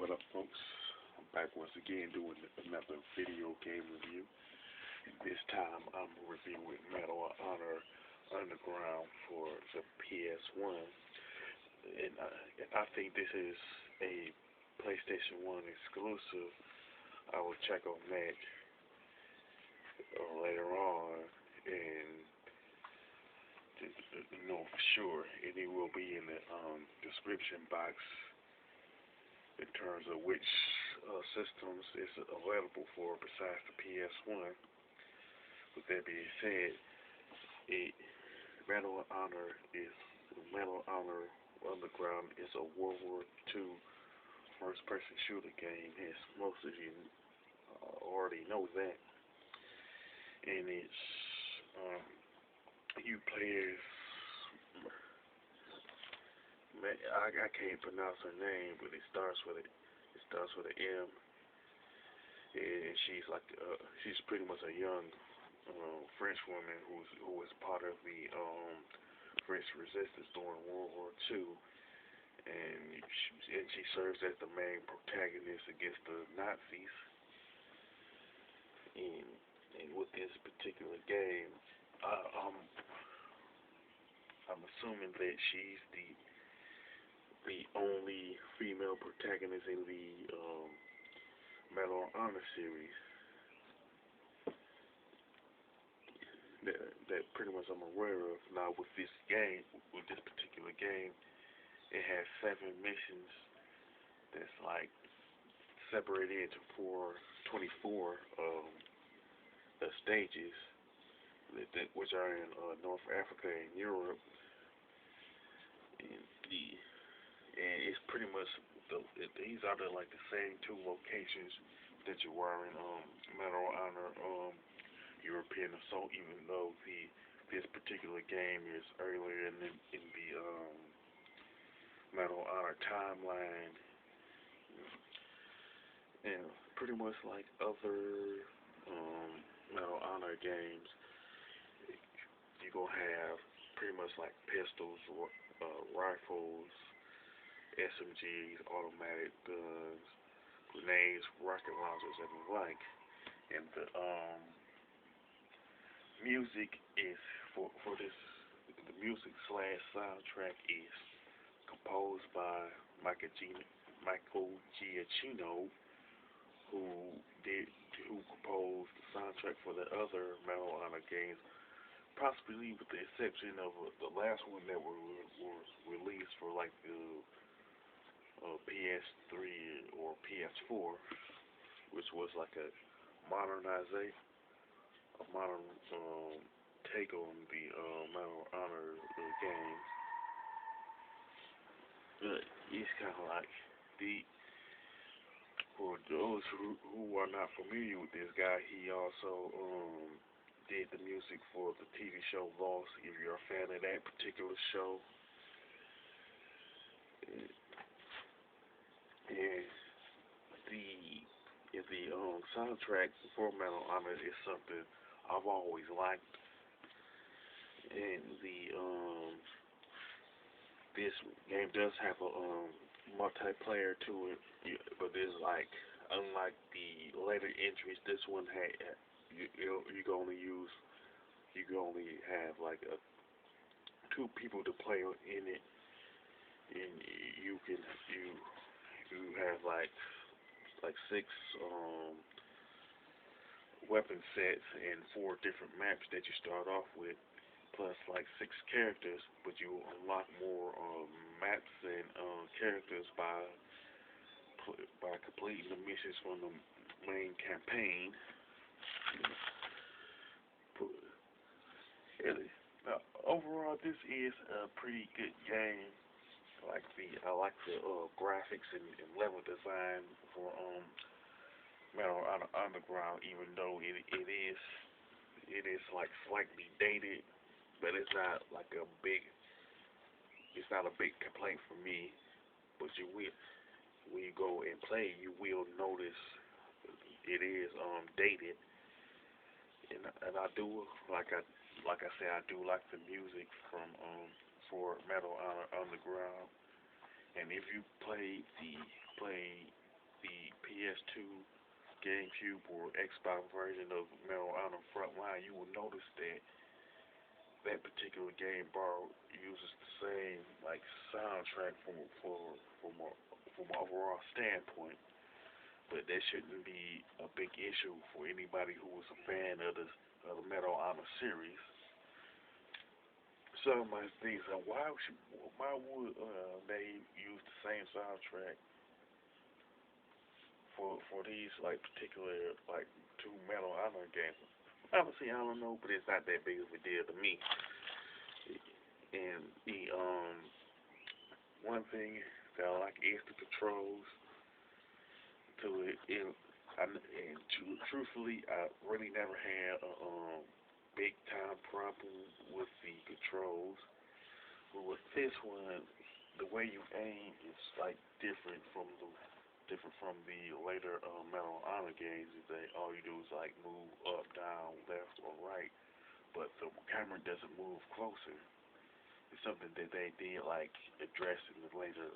What up, folks? I'm back once again doing another video game review. And this time I'm reviewing Medal of Honor Underground for the PS1. And I think this is a PlayStation 1 exclusive. I will check on that later on and know for sure. And it will be in the description box in terms of which systems it's available for besides the PS1. With that being said, it, Medal of Honor Underground is a World War II first-person shooter game, as most of you already know that. And it's you play as I can't pronounce her name, but it starts with an M, and she's pretty much a young French woman who was part of the French resistance during World War II, and she serves as the main protagonist against the Nazis. And with this particular game, I'm assuming that she's the only female protagonist in the Medal of Honor series that pretty much I'm aware of. Now with this particular game, it has 7 missions that's like separated into 24 stages which are in North Africa and Europe, and it's pretty much these are the same 2 locations that you were in Medal of Honor European Assault, even though this particular game is earlier in the Medal of Honor timeline, and pretty much like other Medal of Honor games, you gonna have pretty much like pistols, rifles, SMGs, automatic guns, grenades, rocket launchers, and the like. And the music is for this. The music slash soundtrack is composed by Michael Giacchino, who composed the soundtrack for the other Medal of Honor games, possibly with the exception of the last one that was released for like the PS3 or PS4, which was like a modern take on the Medal of Honor games. It's kind of like for those who are not familiar with this guy, he also did the music for the TV show Lost. If you're a fan of that particular show, and the soundtrack for Medal of Honor is something I've always liked, and this game does have a multiplayer to it, but there's like, unlike the later entries, this one you can only have like 2 people to play in it, and you have like 6 weapon sets and 4 different maps that you start off with, plus like 6 characters, but you unlock more maps and characters by completing the missions from the main campaign. Overall, this is a pretty good game. I like the graphics and level design for Medal of Honor Underground, even though it is like slightly dated, but it's not a big complaint for me. But when you go and play, you will notice it is dated, and I do like I said, I do like the music for Medal of Honor Underground. And if you play the PS2, GameCube, or Xbox version of Medal of Honor Frontline, you will notice that that particular game uses the same like soundtrack from a, from an overall standpoint. But that shouldn't be a big issue for anybody who was a fan of the Medal of Honor series. Some might think, so why would they use the same soundtrack for these like particular like two Medal of Honor games? Obviously, I don't know, but it's not that big of a deal to me. And the one thing that I like is the controls to it. Truthfully, I really never had a big time problem with the controls. But with this one, the way you aim is like different from the later Medal of Honor games. Is that all you do is like move up, down, left, or right, but the camera doesn't move closer. It's something that they did like address in the later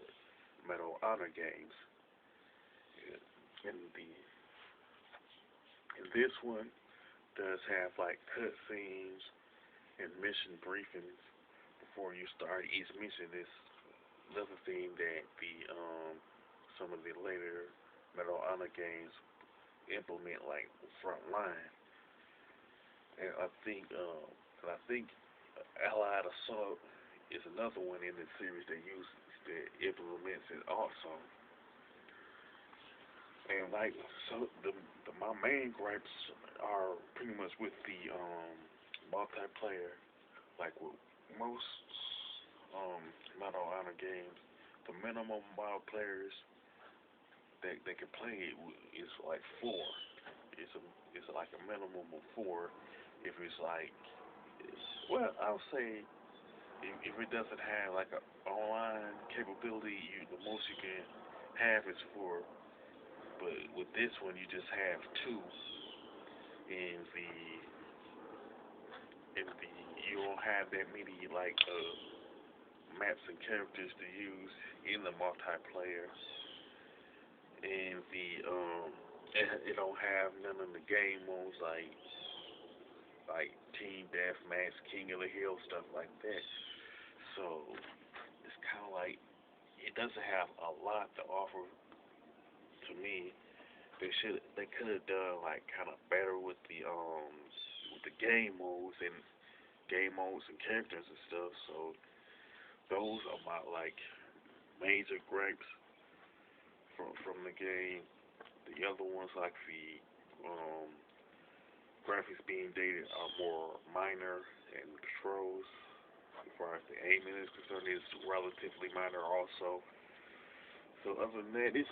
Medal of Honor games. And this one does have like cutscenes and mission briefings before you start each mission. Is another thing that the some of the later Medal of Honor games implement like frontline. And I think Allied Assault is another one in the series that implements it also. And like so, my main gripes are pretty much with the multiplayer. Like with most Medal of Honor games, the minimum amount of players that they can play is like four. It's like a minimum of four. If it's like, well, I'll say if it doesn't have like an online capability, the most you can have is four. But with this one, you just have two, and you don't have that many like maps and characters to use in the multiplayer, and it don't have none of the game modes like Team Deathmatch, King of the Hill, stuff like that. So it's kind of like it doesn't have a lot to offer to me. They could have done like kind of better with the game modes and characters and stuff. So those are my like major gripes from the game. The other ones like the um, graphics being dated are more minor, and controls as far as the aiming is concerned is relatively minor also. So other than that, it's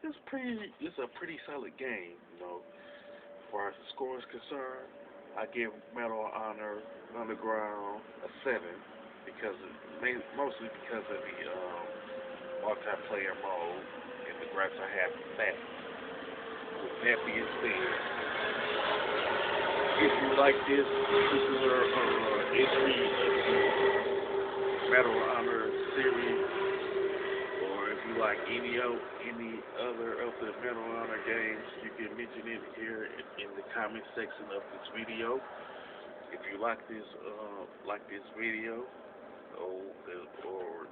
a pretty solid game. You know, as far as the score is concerned, I give Medal of Honor Underground a 7 mostly because of the multiplayer mode and the gripes I have with that. With that being said, if you like this particular entry of the Medal of Honor series, or if you like any other of the Medal of Honor games, you can mention it here in the comment section of this video. If you like this video, or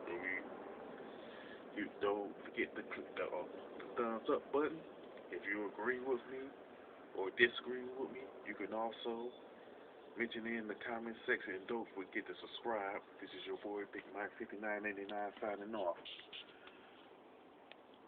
you don't forget to click the thumbs up button. If you agree with me or disagree with me, you can also mention it in the comment section. And don't forget to subscribe. This is your boy Big Mike 5989 signing off.